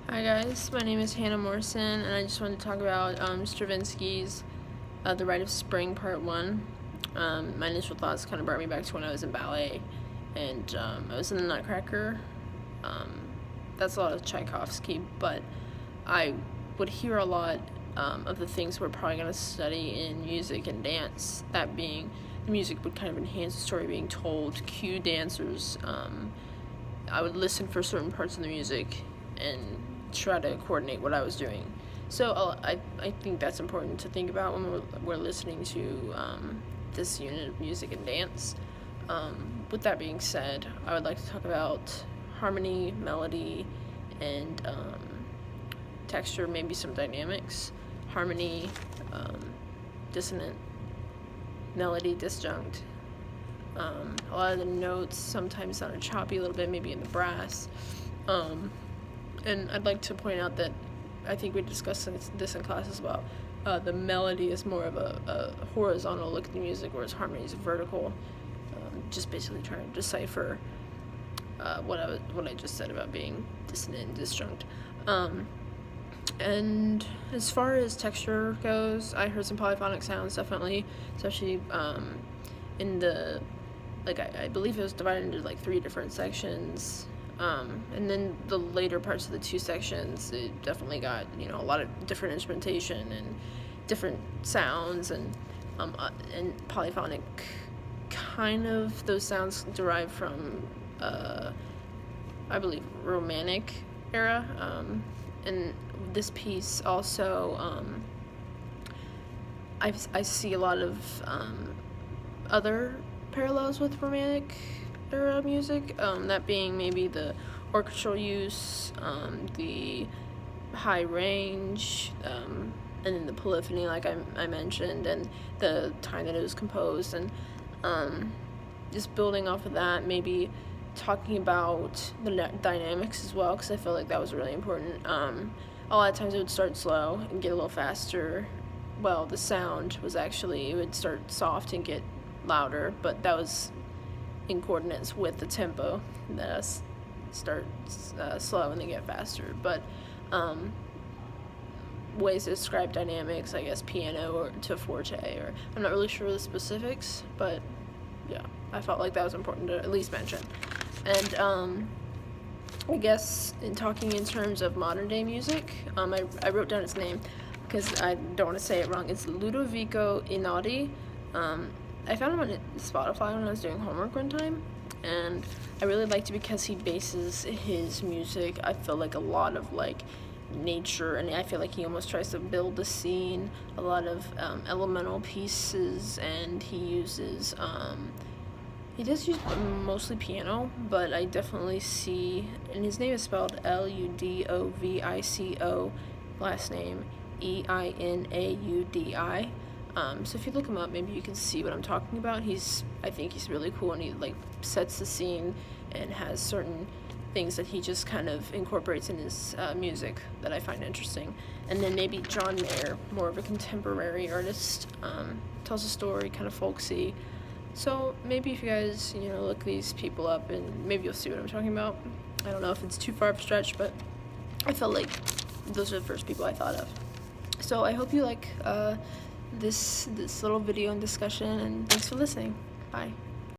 Hi guys, my name is Hannah Morrison, and I just wanted to talk about Stravinsky's The Rite of Spring Part 1. My initial thoughts kind of brought me back to when I was in ballet, and I was in the Nutcracker. That's a lot of Tchaikovsky, but I would hear a lot of the things we're probably going to study in music and dance, that being the music would kind of enhance the story being told, cue dancers. I would listen for certain parts of the music and try to coordinate what I was doing. So I think that's important to think about when we're listening to this unit of music and dance. With that being said, I would like to talk about harmony, melody, and texture, maybe some dynamics. Harmony, dissonant, melody, disjunct. A lot of the notes sometimes sounded choppy a little bit, maybe in the brass. And I'd like to point out that I think we discussed this in class as well. The melody is more of a horizontal look at the music, whereas harmony is vertical. Just basically trying to decipher what I just said about being dissonant and disjunct. And as far as texture goes, I heard some polyphonic sounds, definitely, especially in the, I believe it was divided into 3 different sections. And then the later parts of the 2 sections, it definitely got, a lot of different instrumentation and different sounds and polyphonic, kind of, those sounds derive from, I believe, Romantic era. And this piece also, I see a lot of other parallels with Romantic era music, that being maybe the orchestral use, the high range, and then the polyphony, like I mentioned, and the time that it was composed, and just building off of that, maybe talking about the dynamics as well, because I feel like that was really important. A lot of times it would start slow and get a little faster. Well, the sound was actually, it would start soft and get louder, but that was in coordinates with the tempo that start slow and they get faster. But ways to describe dynamics, I guess piano or to forte, or I'm not really sure of the specifics, but yeah, I felt like that was important to at least mention. And I guess in talking in terms of modern day music, I wrote down its name because I don't want to say it wrong. It's Ludovico Einaudi. I found him on Spotify when I was doing homework one time, and I really liked it because he bases his music, I feel like, a lot of nature, and I feel like he almost tries to build a scene, a lot of elemental pieces, and he uses he does use mostly piano, but I definitely see, and his name is spelled Ludovico, last name Einaudi. So if you look him up, maybe you can see what I'm talking about. I think he's really cool, and he sets the scene and has certain things that he just kind of incorporates in his music that I find interesting. And then maybe John Mayer, more of a contemporary artist, tells a story, kind of folksy. So maybe if you guys, look these people up, and maybe you'll see what I'm talking about. I don't know if it's too far of a stretch, but I felt like those are the first people I thought of. So I hope you like this little video and discussion, and thanks for listening. Bye.